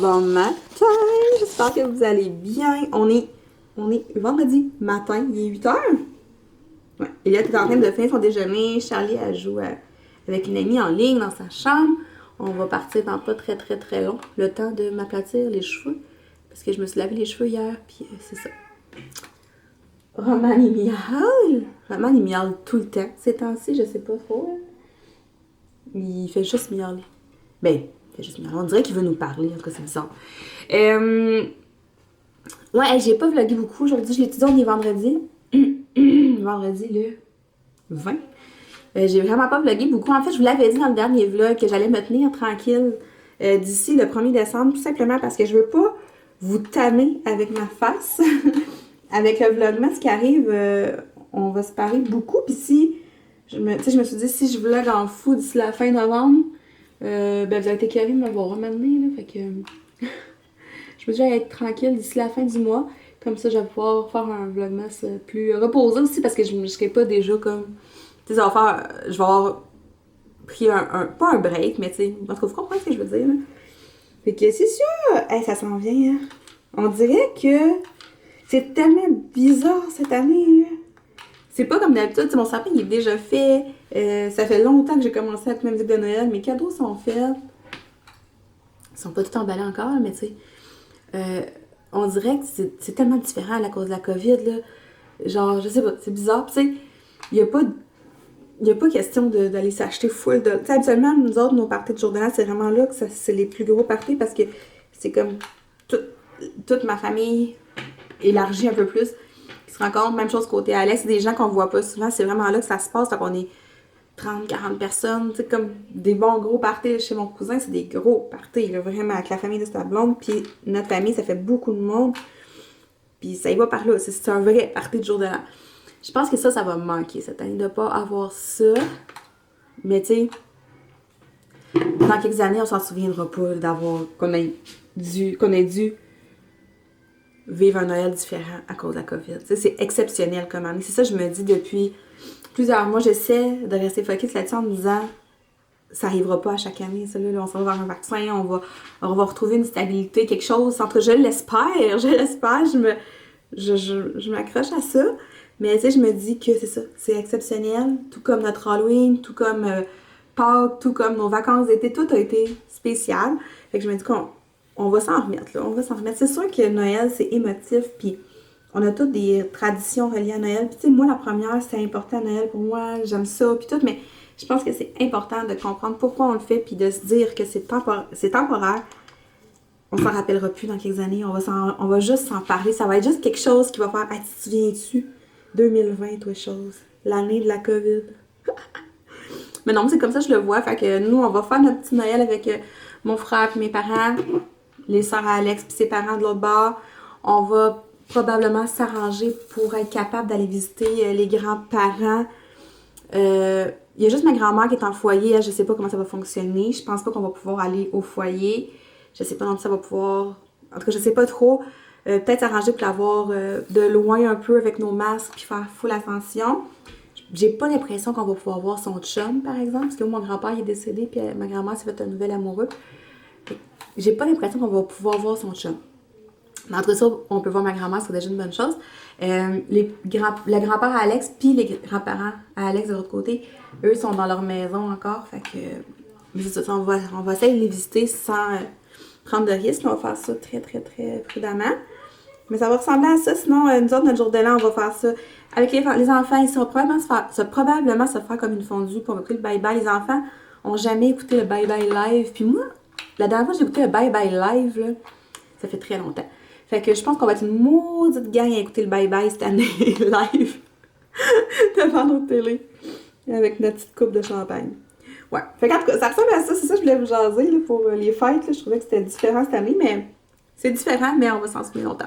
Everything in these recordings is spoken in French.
Bon matin! J'espère que vous allez bien. On est vendredi matin, il est 8h. Ouais. Elliot est en train de finir son déjeuner. Charlie, elle joue avec une amie en ligne dans sa chambre. On va partir dans pas très très très long. Le temps de m'aplatir les cheveux. Parce que je me suis lavé les cheveux hier, puis c'est ça. Roman, il miaule. Roman, il miaule tout le temps. Ces temps-ci, je sais pas trop. Il fait juste miauler. Ben, il fait juste miauler. On dirait qu'il veut nous parler. En tout cas, c'est bizarre. Ouais, j'ai pas vlogué beaucoup aujourd'hui. Je l'ai dit, on est vendredi. Vendredi le 20. J'ai vraiment pas vlogué beaucoup. En fait, je vous l'avais dit dans le dernier vlog que j'allais me tenir tranquille d'ici le 1er décembre, tout simplement parce que je veux pas vous tanner avec ma face. Avec le vlogmas qui arrive, on va se parler beaucoup. Puis si, je me suis dit, si je vlog en fou d'ici la fin novembre, ben vous avez été carré de me voir ramener, là. Fait que je me dis, j'allais être tranquille d'ici la fin du mois. Comme ça, je vais pouvoir faire un vlogmas plus reposé aussi parce que je ne serai pas déjà comme. Tu sais, je vais avoir pris pas un break, mais tu sais, en tout cas, vous comprenez ce que je veux dire, là. Fait que c'est sûr, hey, ça s'en vient, hein. On dirait que c'est tellement bizarre cette année, là. C'est pas comme d'habitude, mon sapin il est déjà fait. Ça fait longtemps que j'ai commencé à mettre musique de Noël. Mes cadeaux sont faits. Ils sont pas tout emballés encore, mais tu sais. On dirait que c'est tellement différent à cause de la COVID, là. Genre, je sais pas, c'est bizarre. Tu sais, il y a pas question d'aller s'acheter full de. Tu sais, habituellement, nous autres, nos parties de jour de l'an, c'est vraiment là que c'est les plus gros parties parce que c'est comme toute ma famille élargie un peu plus qui se rencontrent. Même chose côté Alex, c'est des gens qu'on voit pas souvent. C'est vraiment là que ça se passe. Donc, on est 30, 40 personnes. Tu sais, comme des bons gros parties chez mon cousin, c'est des gros parties, là, vraiment, avec la famille de sa blonde. Puis notre famille, ça fait beaucoup de monde. Puis ça y va par là. C'est un vrai party de jour de l'an. Je pense que ça va me manquer cette année de pas avoir ça. Mais tu sais, dans quelques années, on s'en souviendra pas d'avoir qu'on ait dû vivre un Noël différent à cause de la COVID. Tu sais, c'est exceptionnel comme année. C'est ça que je me dis depuis plusieurs mois. J'essaie de rester focus là-dessus en me disant ça arrivera pas à chaque année. Ça, là, on s'en va vers un vaccin, on va retrouver une stabilité, quelque chose. Entre je l'espère, je m'accroche à ça. Mais tu sais, je me dis que c'est ça, c'est exceptionnel. Tout comme notre Halloween, tout comme Pâques, tout comme nos vacances d'été, tout a été spécial. Fait que je me dis qu'on va s'en remettre, là. On va s'en remettre. C'est sûr que Noël, c'est émotif, puis on a toutes des traditions reliées à Noël. Puis tu sais, moi, la première, c'est important à Noël pour moi. J'aime ça, puis tout, mais je pense que c'est important de comprendre pourquoi on le fait, puis de se dire que c'est temporaire. On s'en rappellera plus dans quelques années. On va juste s'en parler. Ça va être juste quelque chose qui va faire « Ah, tu te souviens-tu? 2020, toi, chose. L'année de la COVID. » Mais non, c'est comme ça que je le vois. Fait que nous, on va faire notre petit Noël avec mon frère et mes parents, les sœurs à Alex puis ses parents de l'autre bord. On va probablement s'arranger pour être capable d'aller visiter les grands-parents. Il y a juste ma grand-mère qui est en foyer. Elle, je sais pas comment ça va fonctionner. Je pense pas qu'on va pouvoir aller au foyer. Je sais pas non plus ça va pouvoir. En tout cas, je sais pas trop. Peut-être s'arranger pour l'avoir de loin un peu avec nos masques puis faire full attention. J'ai pas l'impression qu'on va pouvoir voir son chum, par exemple, parce que mon grand-père il est décédé puis ma grand-mère s'est fait un nouvel amoureux. J'ai pas l'impression qu'on va pouvoir voir son chum. Mais entre ça, on peut voir ma grand-mère, c'est déjà une bonne chose. Le grand-père à Alex puis les grands-parents à Alex de l'autre côté, eux sont dans leur maison encore. Fait que c'est ça, on va essayer de les visiter sans prendre de risques. On va faire ça très, très, très prudemment. Mais ça va ressembler à ça. Sinon, nous autres, notre jour de l'an, on va faire ça. Avec les enfants, ils vont probablement se faire comme une fondue pour écouter le bye-bye. Les enfants ont jamais écouté le bye-bye live. Puis moi, la dernière fois que j'ai écouté le bye-bye live, là, ça fait très longtemps. Fait que je pense qu'on va être une maudite gang à écouter le bye-bye cette année live devant notre télé avec notre petite coupe de champagne. Ouais. Fait qu'en tout cas, ça ressemble à ça. C'est ça que je voulais vous jaser là, pour les fêtes. Là. Je trouvais que c'était différent cette année, mais c'est différent, mais on va s'en souvenir longtemps.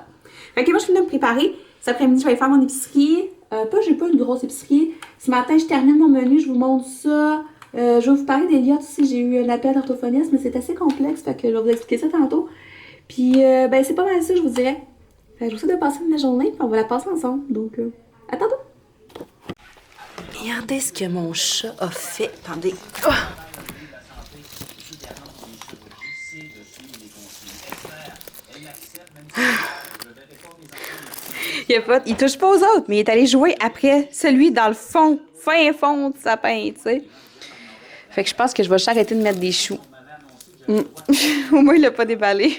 Fait que moi, je finis de me préparer. Cet après-midi, je vais aller faire mon épicerie. J'ai pas une grosse épicerie. Ce matin, je termine mon menu, je vous montre ça. Je vais vous parler d'Elliot aussi. J'ai eu un appel d'orthophoniste, mais c'est assez complexe. Fait que je vais vous expliquer ça tantôt. Puis, ben, c'est pas mal ça, je vous dirais. Fait que je vous souhaite de passer une belle journée, puis on va la passer ensemble. Donc, à tantôt! Regardez ce que mon chat a fait. Attendez. Oh! Il touche pas aux autres, mais il est allé jouer après celui dans le fond, fin fond du sapin, tu sais. Fait que je pense que je vais juste arrêter de mettre des choux. Au moins, il l'a pas déballé.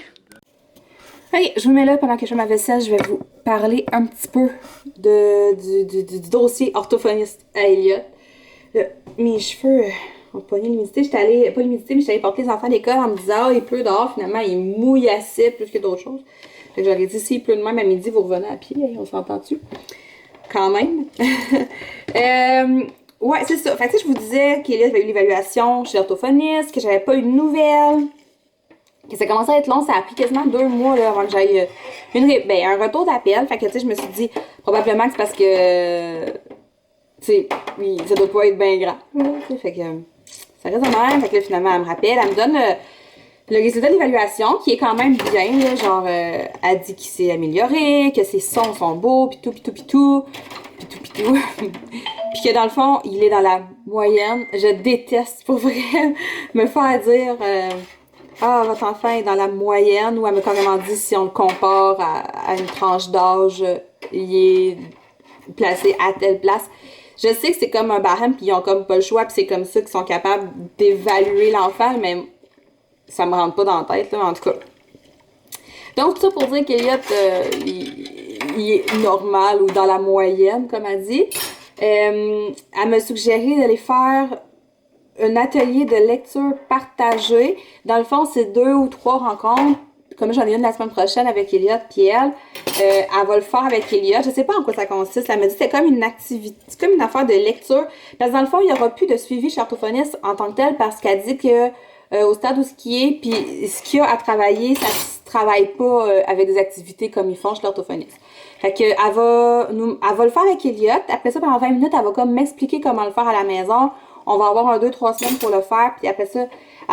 Hey, je vous mets là pendant que je fais ma vaisselle, je vais vous parler un petit peu du dossier orthophoniste à Elliott. Mes cheveux ont pogné l'humidité. J'étais allée, pas l'humidité, mais j'étais allée porter les enfants à l'école en me disant, il pleut dehors, finalement, il mouillassait plus que d'autres choses. Fait que j'aurais dit, s'il pleut de même à midi, vous revenez à pied, on s'entend-tu? Quand même. Ouais, c'est ça. Fait que je vous disais qu'Elliott avait eu l'évaluation chez l'orthophoniste, que j'avais pas eu de nouvelles, que ça commençait à être long, ça a pris quasiment 2 mois là, avant que j'aille un retour d'appel. Fait que tu sais, je me suis dit probablement que c'est parce que tu sais, ça doit pas être bien grave. Fait que ça reste de même. Fait que là, finalement, elle me rappelle, elle me donne le résultat de l'évaluation qui est quand même bien. Là, genre, elle dit qu'il s'est amélioré, que ses sons sont beaux, pis tout. Puis que dans le fond, il est dans la moyenne. Je déteste pour vrai me faire dire votre enfant est dans la moyenne, ou elle m'a carrément dit si on le compare à une tranche d'âge, il est placé à telle place. Je sais que c'est comme un barème puis ils ont comme pas le choix puis c'est comme ça qu'ils sont capables d'évaluer l'enfant, mais ça me rentre pas dans la tête là, en tout cas. Donc tout ça pour dire qu'Elliott il est normal ou dans la moyenne comme elle dit. Elle m'a suggéré d'aller faire un atelier de lecture partagée. Dans le fond, c'est 2 ou 3 rencontres. Comme j'en ai une la semaine prochaine avec Elliott puis elle va le faire avec Elliott. Je sais pas en quoi ça consiste. Elle m'a dit que c'était comme une activité, c'est comme une affaire de lecture. Parce que dans le fond, il n'y aura plus de suivi chez l'orthophoniste en tant que tel parce qu'elle dit que au stade où ce qui est, puis ce qu'il y a à travailler, ça se travaille pas avec des activités comme ils font chez l'orthophoniste. Fait que elle va le faire avec Elliott. Après ça, pendant 20 minutes, elle va comme m'expliquer comment le faire à la maison. On va avoir 2-3 semaines pour le faire, puis après ça,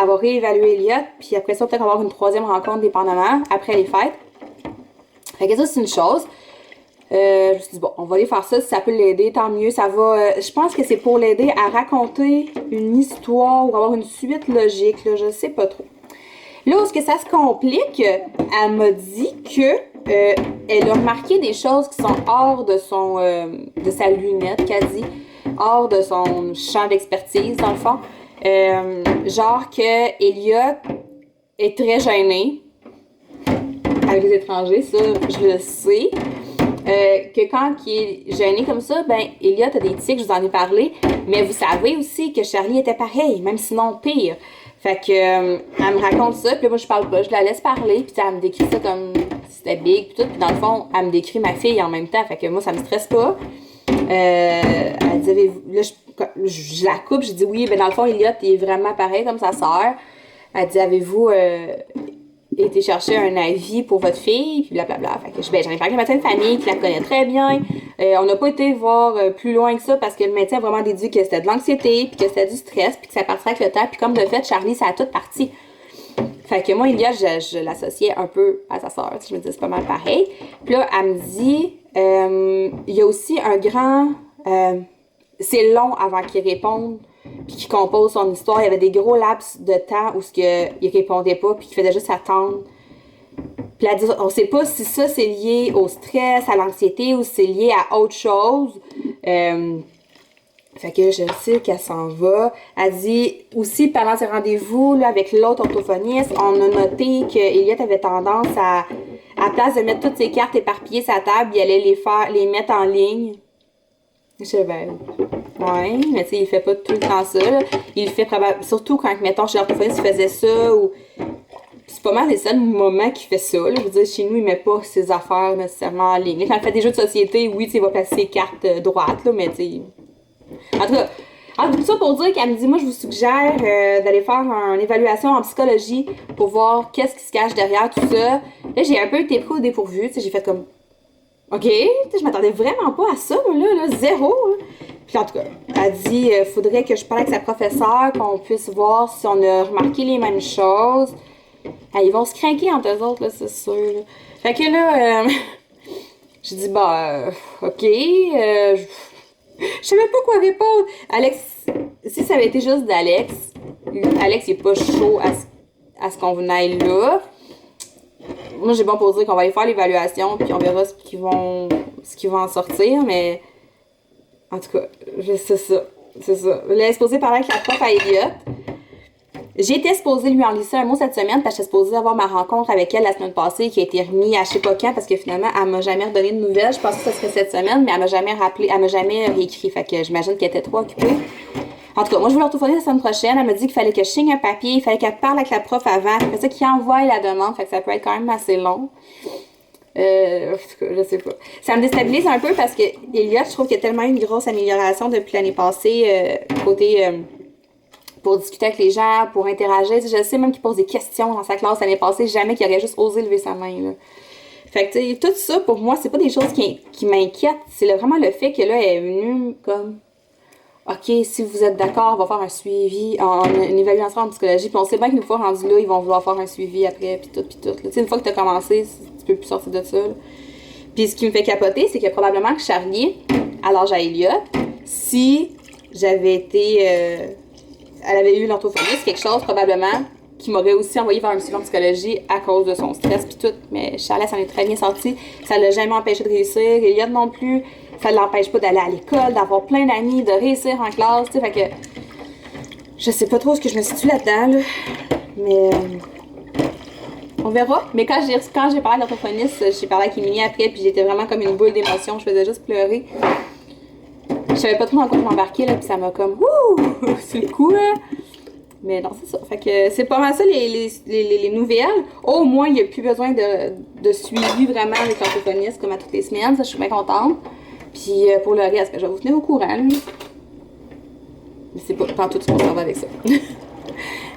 elle va réévaluer Elliott, puis après ça, peut-être avoir une 3e rencontre dépendamment, après les fêtes. Fait que ça, c'est une chose. Je me suis dit, bon, on va aller faire ça, si ça peut l'aider, tant mieux. Ça va, je pense que c'est pour l'aider à raconter une histoire ou avoir une suite logique, là, je sais pas trop. Là où est-ce que ça se complique, elle m'a dit que elle a remarqué des choses qui sont hors de de sa lunette, qu'elle dit, hors de son champ d'expertise, dans le fond. Genre que Elliott est très gêné avec les étrangers, ça, je le sais. Que quand il est gêné comme ça, ben, Elliott a des tics, je vous en ai parlé, mais vous savez aussi que Charlie était pareil, même sinon pire. Fait que, elle me raconte ça, puis là, moi, je parle pas, je la laisse parler, puis elle me décrit ça comme si c'était big, puis tout, puis dans le fond, elle me décrit ma fille en même temps, fait que moi, ça me stresse pas. Elle dit, là, je la coupe, je dis oui, ben dans le fond, Elliott, il est vraiment pareil comme sa sœur. Elle dit, avez-vous été chercher un avis pour votre fille, puis blablabla. Fait que j'en ai parlé avec le médecin de famille qui la connaît très bien. On n'a pas été voir plus loin que ça parce que le médecin a vraiment déduit que c'était de l'anxiété, puis que c'était du stress, puis que ça partirait avec le temps. Puis comme de fait, Charlie, ça a tout parti. Fait que moi, Elliott, je l'associais un peu à sa sœur. Je me disais, c'est pas mal pareil. Puis là, elle me dit, il y a aussi un grand... c'est long avant qu'il réponde puis qu'il compose son histoire. Il y avait des gros laps de temps où il répondait pas puis qu'il faisait juste attendre. Puis elle dit, on sait pas si ça c'est lié au stress, à l'anxiété ou si c'est lié à autre chose. Fait que je sais qu'elle s'en va. Elle dit aussi pendant ses rendez-vous là, avec l'autre orthophoniste, on a noté que Elliott avait tendance à place de mettre toutes ses cartes éparpillées sur la table, il allait les mettre en ligne. Je sais ben, ouais, mais tu sais, il fait pas tout le temps ça. Là. Il le fait probablement, surtout quand, mettons, chez l'orthophoniste, il faisait ça, ou... C'est pas mal les seuls moments qu'il fait ça, là. Je veux dire, chez nous, il met pas ses affaires nécessairement en ligne. Quand il fait des jeux de société, oui, tu sais, il va placer ses cartes droites, là, mais tu sais... En tout cas, tout ça pour dire qu'elle me dit, moi, je vous suggère d'aller faire une évaluation en psychologie pour voir qu'est-ce qui se cache derrière tout ça. Là, j'ai un peu été pris au dépourvu, tu sais, j'ai fait comme... OK, je m'attendais vraiment pas à ça, là, zéro. Là. Puis en tout cas, elle dit, faudrait que je parle avec sa professeure, qu'on puisse voir si on a remarqué les mêmes choses. Ils vont se craquer entre eux autres, là, c'est sûr. Là. Fait que là, j'ai dit, OK, je savais pas quoi répondre. Alex, si ça avait été juste d'Alex, Alex, il est pas chaud à ce qu'on aille là. Moi, j'ai bon pour dire qu'on va aller faire l'évaluation, puis on verra ce qu'ils vont ce qui va en sortir, mais en tout cas, c'est ça. C'est ça. Là, elle est supposée parler avec la prof à Elliot. J'étais supposée lui en lisser un mot cette semaine parce que j'étais supposée avoir ma rencontre avec elle la semaine passée qui a été remise à je sais pas quand parce que finalement, elle m'a jamais redonné de nouvelles. Je pensais que ça serait cette semaine, mais elle m'a jamais rappelé, elle m'a jamais réécrit. Fait que j'imagine qu'elle était trop occupée. En tout cas, moi, je voulais l'orthophonie la semaine prochaine. Elle m'a dit qu'il fallait que je signe un papier, il fallait qu'elle parle avec la prof avant. Après ça, qu'il envoie la demande. Fait que ça peut être quand même assez long. En tout cas, je sais pas. Ça me déstabilise un peu parce que Elliot, je trouve qu'il y a tellement eu une grosse amélioration depuis l'année passée, côté pour discuter avec les gens, pour interagir. Je sais même qu'il pose des questions dans sa classe l'année passée, jamais qu'il aurait juste osé lever sa main. Là. Fait que, tu sais, tout ça, pour moi, c'est pas des choses qui m'inquiètent. C'est vraiment le fait que là, elle est venue comme OK, si vous êtes d'accord, on va faire un suivi, une évaluation en psychologie. Puis on sait bien qu'une fois rendu là, ils vont vouloir faire un suivi après, puis tout, puis tout. Tu sais, une fois que tu as commencé, tu peux plus sortir de ça. Là. Puis ce qui me fait capoter, c'est que probablement que Charlie, à l'âge à Elliot, si j'avais été... elle avait eu l'orthophonie, c'est quelque chose probablement qui m'aurait aussi envoyé vers un suivi en psychologie à cause de son stress puis tout. Mais Charlie s'en est très bien sorti. Ça l'a jamais empêché de réussir. Elliot non plus. Ça ne l'empêche pas d'aller à l'école, d'avoir plein d'amis, de réussir en classe, tu sais, fait que je sais pas trop ce que je me situe là-dedans, là. Mais on verra. Mais quand j'ai parlé à l'orthophoniste, j'ai parlé avec Émilie après, puis j'étais vraiment comme une boule d'émotion, je faisais juste pleurer. Je savais pas trop dans quoi m'embarquer, là, puis ça m'a comme ouh, c'est le coup, là. Mais non, c'est ça. Fait que c'est pas mal ça les nouvelles. Au moins, il n'y a plus besoin de suivi vraiment avec l'orthophoniste comme à toutes les semaines, ça je suis bien contente. Puis pour le reste, je vais vous tenir au courant, lui. Mais c'est pas tout ce qu'on s'en va avec ça.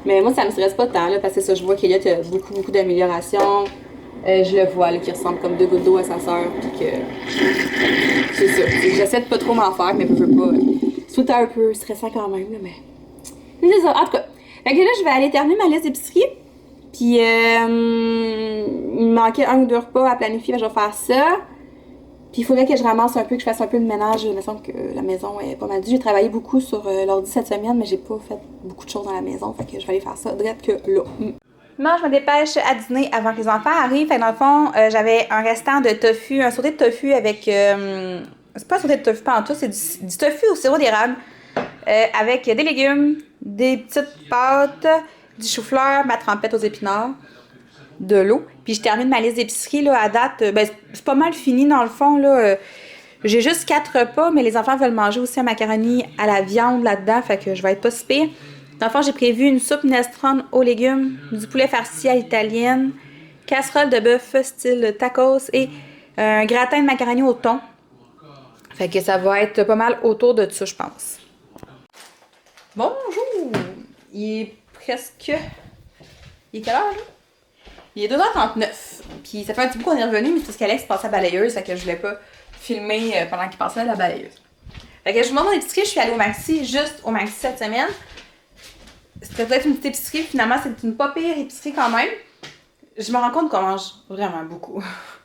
Mais moi, ça me stresse pas tant, là, parce que ça, je vois qu'il y a beaucoup d'améliorations. Je le vois, là, qui ressemble comme deux gouttes d'eau à sa sœur. Puis que. C'est ça. J'essaie de pas trop m'en faire, mais je veux pas. C'est tout le temps un peu stressant quand même, là, mais. C'est ça. En tout cas. Fait que là, je vais aller terminer ma liste d'épicerie. Puis, il me manquait 1 ou 2 repas à planifier, je vais faire ça. Puis il faudrait que je ramasse un peu, que je fasse un peu de ménage. Il me semble que la maison est pas mal due. J'ai travaillé beaucoup sur l'ordi cette semaine, mais j'ai pas fait beaucoup de choses dans la maison. Fait que je vais aller faire ça direct que là. Moi, je me dépêche à dîner avant que les enfants arrivent. Fait que dans le fond, j'avais un restant de tofu, un sauté de tofu avec... c'est pas un sauté de tofu, pas en tout, c'est du tofu au sirop d'érable. Avec des légumes, des petites pâtes, du chou-fleur, ma trempette aux épinards, de l'eau. Puis je termine ma liste d'épicerie là, à date. C'est pas mal fini dans le fond. Là. J'ai juste 4 repas, mais les enfants veulent manger aussi un macaroni à la viande là-dedans. Fait que je vais être pas si pire. Dans le fond, j'ai prévu une soupe minestrone aux légumes, du poulet farci à l'italienne, casserole de bœuf style tacos et un gratin de macaroni au thon. Fait que ça va être pas mal autour de ça, je pense. Bonjour! Il est presque... Il est quelle heure, là? Il est 2h39. Puis ça fait un petit bout qu'on est revenu, mais c'est parce qu'Alex passait à la balayeuse, fait que je voulais pas filmer pendant qu'il passait à la balayeuse. Fait que je vous montre mon épicerie, je suis allée au Maxi, juste au Maxi cette semaine. C'était peut-être une petite épicerie, finalement c'est une pas pire épicerie quand même. Je me rends compte qu'on mange vraiment beaucoup.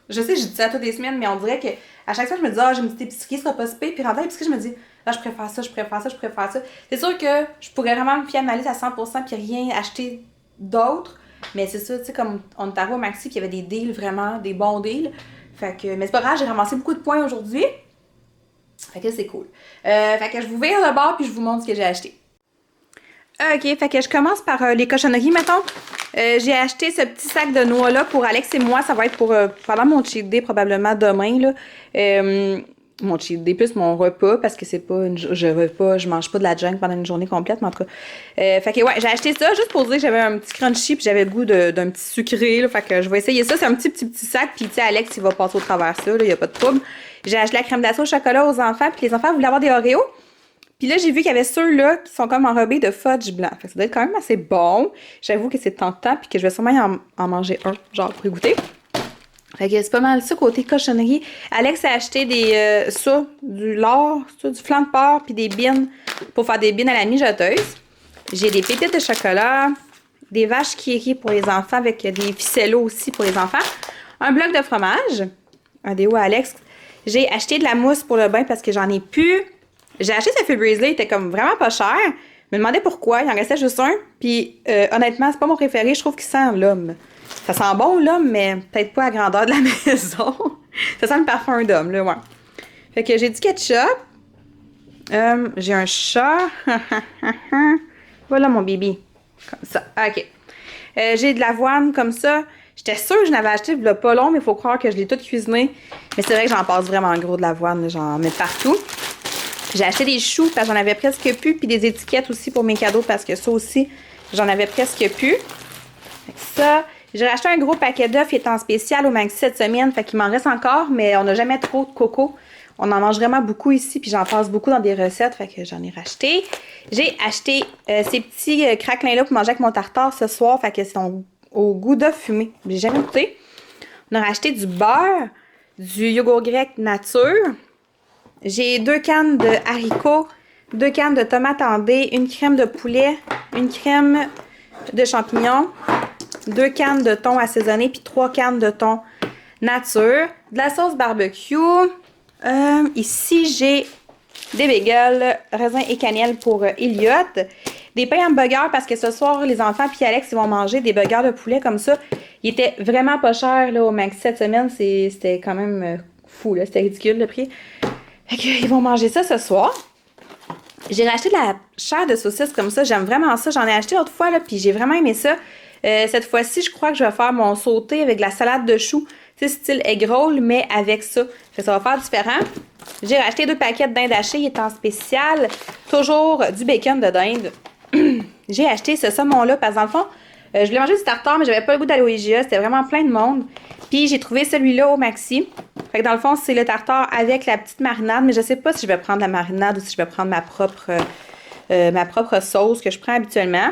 Je sais, je dis ça toutes les semaines, mais on dirait que à chaque fois je me dis, j'ai une petite épicerie, ça sera pas si pire. Puis rentrant à l'épicerie, je me dis, je préfère ça, je préfère ça, je préfère ça. C'est sûr que je pourrais vraiment me fier à ma liste à 100% puis rien acheter d'autre. Mais c'est ça, tu sais, comme on est arrivé au Maxi, qu'il y avait des deals, vraiment, des bons deals. Fait que, mais c'est pas grave, j'ai ramassé beaucoup de points aujourd'hui. Fait que c'est cool. Fait que je vous vire le bord puis je vous montre ce que j'ai acheté. OK, fait que je commence par les cochonneries, mettons. J'ai acheté ce petit sac de noix-là pour Alex et moi. Ça va être pour pendant mon cheat day, probablement demain, là. Mon cheat day plus mon repas, parce que c'est pas je mange pas de la junk pendant une journée complète, mais en tout cas. Fait que ouais, j'ai acheté ça juste pour dire que j'avais un petit crunchy puis j'avais le goût d'un petit sucré, là. Fait que je vais essayer ça. C'est un petit sac, puis tu sais, Alex, il va passer au travers ça, là. Y a pas de trouble. J'ai acheté la crème glacée au chocolat aux enfants, puis les enfants voulaient avoir des Oreos. Puis là, j'ai vu qu'il y avait ceux-là qui sont comme enrobés de fudge blanc. Fait que ça doit être quand même assez bon. J'avoue que c'est tentant, puis que je vais sûrement en manger un, genre pour y goûter. Fait que c'est pas mal ça côté cochonnerie. Alex a acheté du lard, du flan de porc, puis des bines pour faire des bines à la mijoteuse. J'ai des pépites de chocolat, des vaches qui rient pour les enfants avec des ficellos aussi pour les enfants. Un bloc de fromage, un déo à Alex. J'ai acheté de la mousse pour le bain parce que j'en ai plus. J'ai acheté ce Febreze-là, il était comme vraiment pas cher. Je me demandais pourquoi, il en restait juste un. Puis honnêtement, c'est pas mon préféré, je trouve qu'il sent l'homme. Ça sent bon, là, mais peut-être pas à la grandeur de la maison. Ça sent le parfum d'homme, là, ouais. Fait que j'ai du ketchup. J'ai un chat. Voilà mon bébé. Comme ça. OK. J'ai de l'avoine comme ça. J'étais sûre que je n'avais acheté il y a pas long, mais il faut croire que je l'ai toute cuisinée. Mais c'est vrai que j'en passe vraiment gros de l'avoine. J'en mets partout. J'ai acheté des choux parce que j'en avais presque plus. Puis des étiquettes aussi pour mes cadeaux parce que ça aussi, j'en avais presque plus. Fait que ça. J'ai racheté un gros paquet d'œufs qui est en spécial au Maxi cette semaine. Fait qu'il m'en reste encore, mais on n'a jamais trop de coco. On en mange vraiment beaucoup ici, puis j'en passe beaucoup dans des recettes, fait que j'en ai racheté. J'ai acheté ces petits craquelins-là pour manger avec mon tartare ce soir, fait que c'est au goût d'œuf fumé. J'ai jamais goûté. On a racheté du beurre, du yogourt grec nature. J'ai 2 cannes de haricots, 2 cannes de tomates en dés, une crème de poulet, une crème de champignons, 2 cannes de thon assaisonné, puis 3 cannes de thon nature, de la sauce barbecue. Ici, j'ai des bagels, raisins et cannelle pour Elliot. Des pains hamburgers parce que ce soir, les enfants puis Alex, ils vont manger des burgers de poulet comme ça. Ils étaient vraiment pas chers là, au Maxi cette semaine. C'était quand même fou, là. C'était ridicule le prix. Fait qu'ils vont manger ça ce soir. J'ai racheté de la chair de saucisse comme ça. J'aime vraiment ça. J'en ai acheté l'autre fois, là, puis j'ai vraiment aimé ça. Cette fois-ci, je crois que je vais faire mon sauté avec de la salade de choux. Tu sais, style egg roll, mais avec ça. Fait que ça va faire différent. J'ai racheté 2 paquets de dinde hachée. Il est en spécial. Toujours du bacon de dinde. J'ai acheté ce saumon-là parce que dans le fond, je voulais manger du tartare, mais j'avais pas le goût d'aller au IGA. C'était vraiment plein de monde. Puis j'ai trouvé celui-là au Maxi. Fait que dans le fond, c'est le tartare avec la petite marinade. Mais je sais pas si je vais prendre la marinade ou si je vais prendre ma propre sauce que je prends habituellement.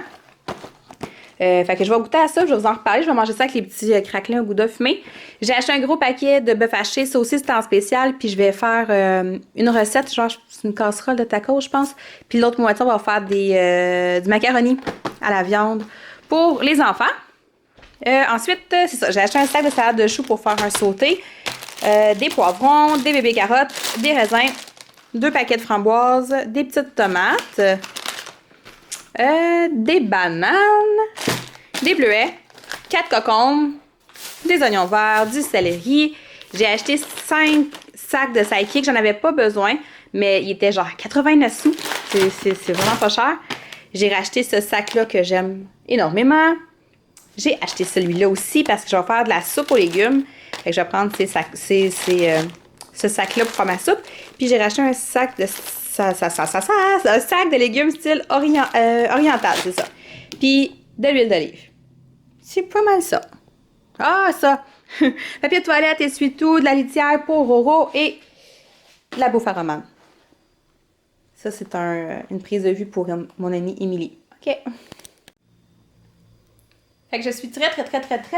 Fait que je vais goûter à ça, je vais vous en reparler. Je vais manger ça avec les petits craquelins au goût d'œuf fumé. J'ai acheté un gros paquet de bœuf haché. Ça aussi, c'est en spécial. Puis je vais faire une recette, genre c'est une casserole de tacos, je pense. Puis l'autre moitié, on va faire du macaroni à la viande pour les enfants. Ensuite, c'est ça. J'ai acheté un sac de salade de choux pour faire un sauté. Des poivrons, des bébés carottes, des raisins, 2 paquets de framboises, des petites tomates. Des bananes, des bleuets, 4 cocombes, des oignons verts, du céleri. J'ai acheté 5 sacs de sidekick. J'en avais pas besoin, mais il était genre 89 sous. C'est vraiment pas cher. J'ai racheté ce sac-là que j'aime énormément. J'ai acheté celui-là aussi parce que je vais faire de la soupe aux légumes. Fait que je vais prendre ce sac-là pour faire ma soupe. Puis j'ai racheté un sac de un sac de légumes style oriental, c'est ça. Puis de l'huile d'olive. C'est pas mal ça. Ah, ça! Papier de toilette, essuie-tout, de la litière pour Roro et de la bouffe à romane. Ça, c'est une prise de vue pour mon amie Émilie. OK. Fait que je suis très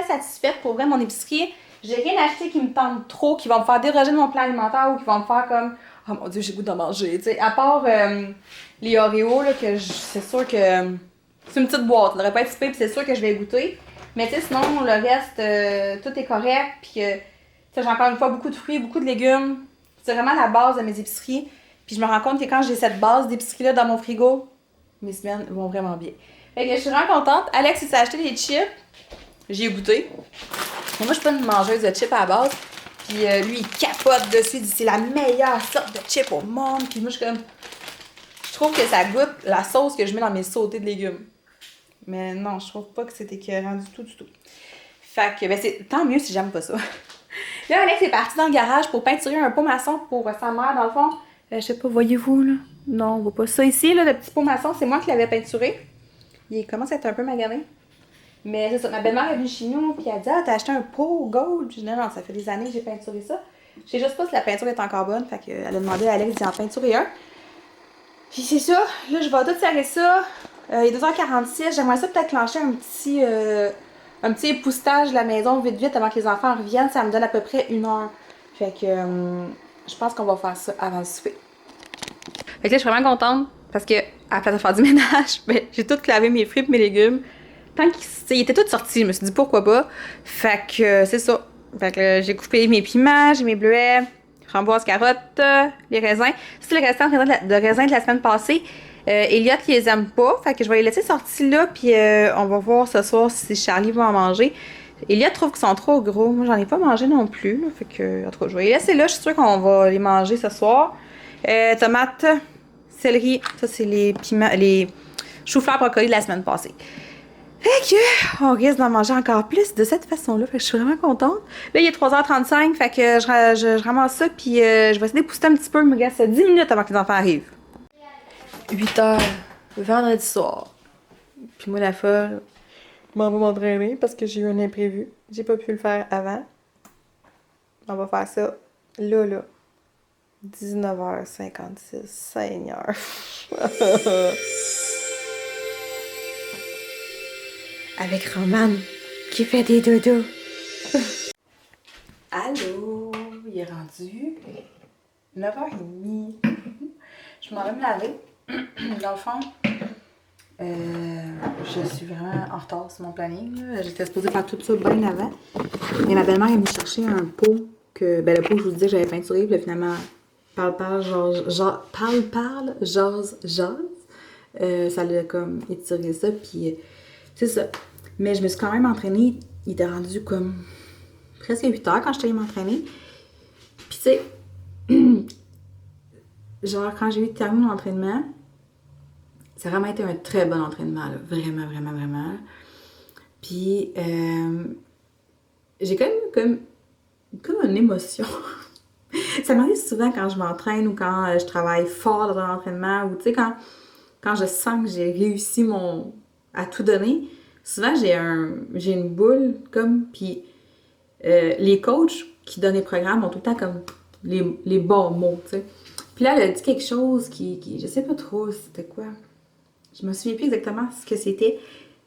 satisfaite pour vrai mon épicerie. J'ai rien acheté qui me tente trop, qui va me faire déroger de mon plan alimentaire ou qui va me faire comme oh mon Dieu, j'ai le goût d'en manger. T'sais, à part les Oreos, là, que c'est sûr que c'est une petite boîte. Elle n'aurait pas été si pire, puis c'est sûr que je vais goûter. Mais sinon, le reste, tout est correct. Puis j'ai encore une fois beaucoup de fruits, beaucoup de légumes. C'est vraiment la base de mes épiceries. Puis je me rends compte que quand j'ai cette base d'épicerie-là dans mon frigo, mes semaines vont vraiment bien. Fait que je suis vraiment contente. Alex, il s'est acheté des chips. J'ai goûté. Mais moi, je suis pas une mangeuse de chips à la base. Puis lui, il capote dessus. Il dit c'est la meilleure sorte de chips au monde. Puis moi, je suis comme. Je trouve que ça goûte la sauce que je mets dans mes sautés de légumes. Mais non, je trouve pas que c'est écœurant du tout. Fait que, ben, c'est tant mieux si j'aime pas ça. Là, Alex est parti dans le garage pour peinturer un pot maçon pour sa mère, dans le fond. Je sais pas, voyez-vous, là? Non, on voit pas ça ici, là, le petit pot maçon. C'est moi qui l'avais peinturé. Il commence à être un peu magané. Mais c'est ça, ma belle-mère est venue chez nous, puis elle a dit ah, t'as acheté un pot gold? Puis je dis non, ça fait des années que j'ai peinturé ça. Je sais juste pas si la peinture est encore bonne, fait qu'elle a demandé à Alex d'y en peinturer un. Puis c'est ça, là je vais tout serrer ça. Il est 2h46, j'aimerais ça peut-être clencher un petit époustage de la maison vite avant que les enfants reviennent. Ça me donne à peu près 1 heure. Fait que je pense qu'on va faire ça avant le souper. Fait que là je suis vraiment contente parce que à la place de faire du ménage, ben, j'ai tout clavé mes fruits et mes légumes. Tant qu'ils étaient tous sortis, je me suis dit pourquoi pas. Fait que c'est ça. Fait que j'ai coupé mes piments, j'ai mes bleuets, framboises, carottes, les raisins. C'est le restant de raisins de la semaine passée. Elliot, il les aime pas. Fait que je vais les laisser sortis là. Puis on va voir ce soir si Charlie va en manger. Elliot trouve qu'ils sont trop gros. Moi, j'en ai pas mangé non plus. Là, fait que, en tout cas, je vais les laisser là. Je suis sûre qu'on va les manger ce soir. Tomates, céleri. Ça, c'est les piments, les choux-fleurs brocolis de la semaine passée. Fait que, on risque d'en manger encore plus de cette façon-là. Fait que je suis vraiment contente. Là, il est 3h35. Fait que je ramasse ça. Puis je vais essayer de pousser un petit peu. Il me reste 10 minutes avant que les enfants arrivent. 8h, vendredi soir. Puis moi, la folle, je m'en vais m'entraîner parce que j'ai eu un imprévu. J'ai pas pu le faire avant. On va faire ça là. 19h56. Seigneur. Avec Roman qui fait des dodos. Allô, il est rendu 9h30. Je m'en vais me laver. Dans le fond, je suis vraiment en retard sur mon planning. J'étais supposée faire tout ça bien avant. Et ma belle-mère est venue chercher un pot que, le pot que je vous disais que j'avais peinturé. Puis là, finalement, parle, jase. Ça l'a comme étiré ça. Puis c'est ça. Mais je me suis quand même entraînée. Il était rendu comme presque 8h quand j'étais allée m'entraîner. Puis tu sais, genre quand j'ai terminé mon entraînement, ça a vraiment été un très bon entraînement, là. Vraiment. Puis j'ai quand même comme une émotion. Ça m'arrive souvent quand je m'entraîne ou quand je travaille fort dans un entraînement ou tu sais quand je sens que j'ai réussi à tout donner. Souvent j'ai une boule comme puis les coachs qui donnent les programmes ont tout le temps comme les bons mots, tu sais. Puis là, elle a dit quelque chose qui je sais pas trop c'était quoi. Je me souviens plus exactement ce que c'était,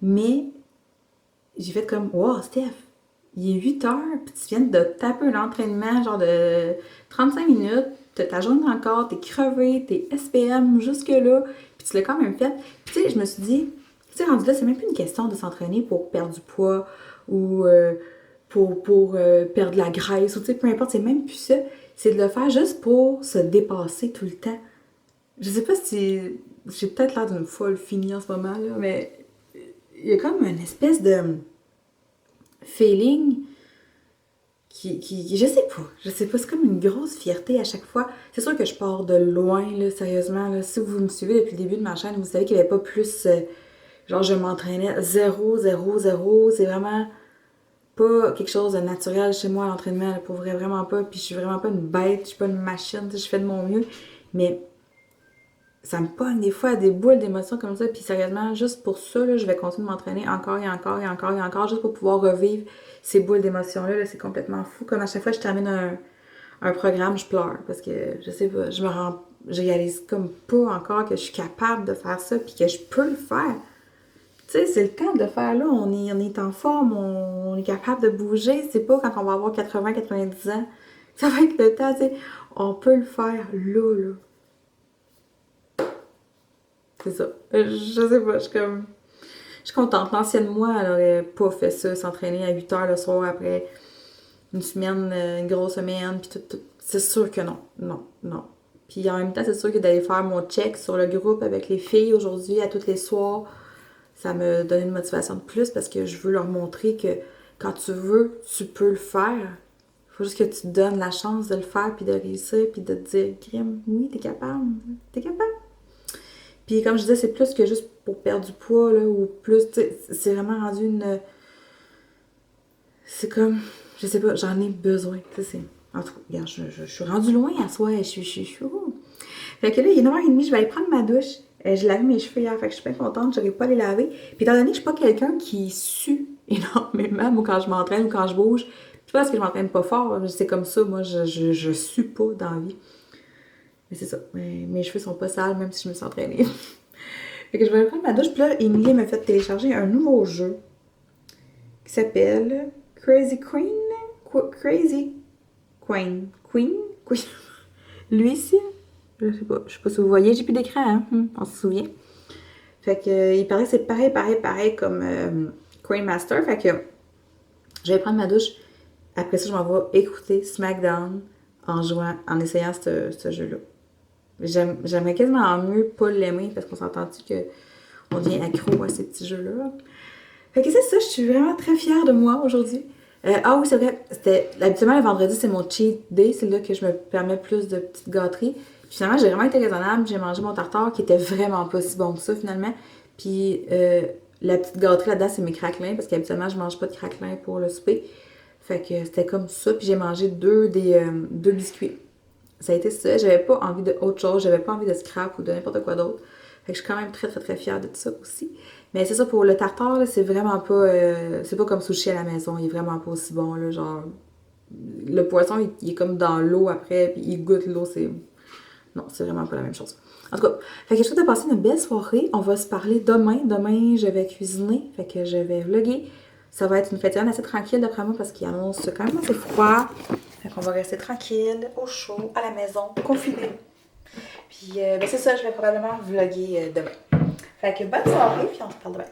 mais j'ai fait comme wow, Steph, il est 8h, puis tu viens de taper un entraînement genre de 35 minutes, t'as ta journée encore, t'es crevé, t'es SPM jusque-là, puis tu l'as quand même fait. Puis tu sais, je me suis dit, tu sais, rendu là, c'est même plus une question de s'entraîner pour perdre du poids ou pour perdre de la graisse, ou tu sais, peu importe, c'est même plus ça. C'est de le faire juste pour se dépasser tout le temps. Je sais pas si j'ai peut-être l'air d'une folle finie en ce moment, là, mais il y a comme une espèce de feeling je sais pas, c'est comme une grosse fierté à chaque fois. C'est sûr que je pars de loin, là, sérieusement, là. Si vous me suivez depuis le début de ma chaîne, vous savez qu'il n'y avait pas plus, genre je m'entraînais zéro, c'est vraiment pas quelque chose de naturel chez moi à l'entraînement, là, pour vrai, vraiment pas, puis je suis vraiment pas une bête, je suis pas une machine, je fais de mon mieux, mais ça me pogne des fois des boules d'émotions comme ça, puis sérieusement, juste pour ça, là, je vais continuer de m'entraîner encore et encore, juste pour pouvoir revivre ces boules d'émotions-là, là, c'est complètement fou. Comme à chaque fois que je termine un programme, je pleure, parce que, je sais pas, je réalise comme pas encore que je suis capable de faire ça, puis que je peux le faire. Tu sais, c'est le temps de le faire là, on est en forme, on est capable de bouger, c'est pas quand on va avoir 80-90 ans, ça va être le temps, tu sais, on peut le faire là. C'est ça. Je sais pas, je suis contente. L'ancienne moi, elle aurait pas fait ça, s'entraîner à 8h le soir après une semaine, une grosse semaine, puis tout. C'est sûr que non. Puis en même temps, c'est sûr que d'aller faire mon check sur le groupe avec les filles aujourd'hui, à tous les soirs, ça me donne une motivation de plus parce que je veux leur montrer que quand tu veux, tu peux le faire. Faut juste que tu te donnes la chance de le faire, puis de réussir, puis de te dire, crime, oui, t'es capable. Puis comme je disais, c'est plus que juste pour perdre du poids, là, ou plus, tu sais, c'est vraiment rendu une... C'est comme, je sais pas, j'en ai besoin, tu sais, en tout cas, regarde, je suis rendue loin à soi, je suis Fait que là, il est 9h30, je vais aller prendre ma douche. J'ai lavé mes cheveux hier, fait que je suis bien contente, j'aurais pas à les laver. Puis étant donné que je suis pas quelqu'un qui sue énormément, moi, quand je m'entraîne ou quand je bouge, c'est pas parce que je m'entraîne pas fort, c'est comme ça, moi, je sue pas dans la vie. Mais c'est ça, mes cheveux sont pas sales, même si je me suis entraînée. Fait que je vais prendre ma douche. Puis là, Émilie m'a fait télécharger un nouveau jeu qui s'appelle Crazy Queen. Crazy Queen. Queen? Lui ici, je sais pas si vous voyez, j'ai plus d'écran, hein? On se souvient. Fait que il paraît que c'est pareil comme Queen Master. Fait que je vais prendre ma douche. Après ça, je m'en vais écouter SmackDown en essayant ce jeu-là. J'aimerais quasiment mieux pas l'aimer parce qu'on s'entend-tu qu'on devient accro à ces petits jeux-là. Fait que c'est ça, je suis vraiment très fière de moi aujourd'hui. Ah oui, c'est vrai, habituellement le vendredi, c'est mon cheat day, c'est là que je me permets plus de petites gâteries. Puis finalement, j'ai vraiment été raisonnable, j'ai mangé mon tartare qui était vraiment pas si bon que ça finalement. Puis la petite gâterie là-dedans, c'est mes craquelins, parce qu'habituellement, je mange pas de craquelins pour le souper. Fait que c'était comme ça, puis j'ai mangé deux biscuits. Ça a été ça, j'avais pas envie de autre chose, j'avais pas envie de scrap ou de n'importe quoi d'autre. Fait que je suis quand même très très très fière de tout ça aussi. Mais c'est ça, pour le tartare, là, c'est vraiment pas. C'est pas comme sushi à la maison, il est vraiment pas aussi bon, là. Genre, le poisson, il est comme dans l'eau après, puis il goûte l'eau, c'est. Non, c'est vraiment pas la même chose. En tout cas, fait que je souhaite de passer une belle soirée. On va se parler demain. Demain, je vais cuisiner, fait que je vais vlogger. Ça va être une fête assez tranquille d'après moi parce qu'il annonce quand même assez froid. Fait qu'on va rester tranquille, au chaud, à la maison, confiné. Puis, ben c'est ça, je vais probablement vlogger demain. Fait que bonne soirée, puis on se parle demain.